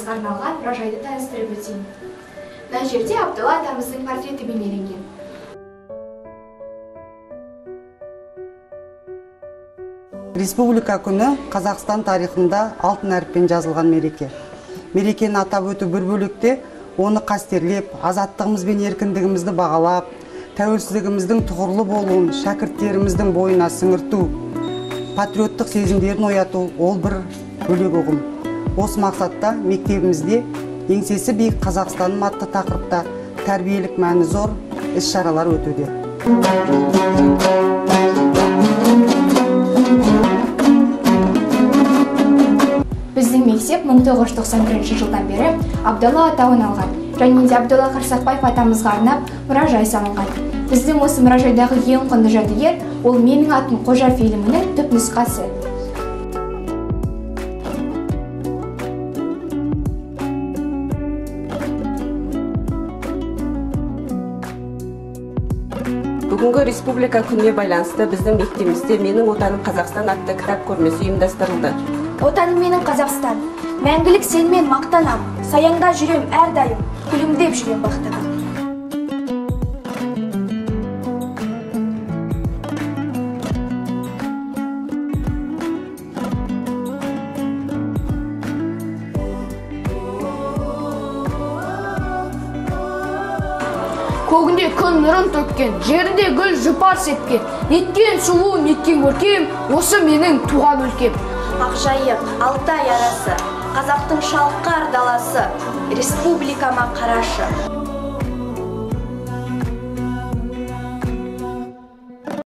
атамызға арналған мұражайды таныстырып өтейін. Мына жерде Абдолла атамыздың портреті бейнеленген. Республика күні Қазақстан тарихында алтын әріппен жазылған мереке. Мерекені атап өту бір бөлікте оны қастерлеп, азаттығымыз бен еркіндігімізді бағалап, тәуелсіздігіміздің тұғырлы болуын шәкірттеріміздің бойына сіңірту, патриоттық сезімдерін ояту ол бір бөлек ұғым. Осы мақсатта мектебімізде еңсесі биік Қазақстаным атты тақырыпта тәрбиелік мәні зор іс-шаралар өтуде. Біздің мектеп 1991 жылдан бері Абдолла атауын алған, және де Абдолла Қарсақбаев атамызға арнап мұражай салынған. Біздің осы мұражайдағы ең құнды жәдігер ол «Менің атым Қожа» фильмінің түпнұсқасы. Бүгінгі республика күніне байланысты біздің мектебімізде «Менің отаным Қазақстан» атты кітап көрмесі ұйымдастырылды. Отаным менің Қазақстан, мәңгілік сенмен мақтанам, саяңда жүрем әрдайым, күлімдеп жүрем бақтыға. Көгінде күн нұрын төккен, жерінде гүл жұпар сепкен, неткен сұлу, неткен көркем, осы менің туған өлкем. Ақжайық, Алтай арасы, қазақтың шалқар даласы, республикама қарашы.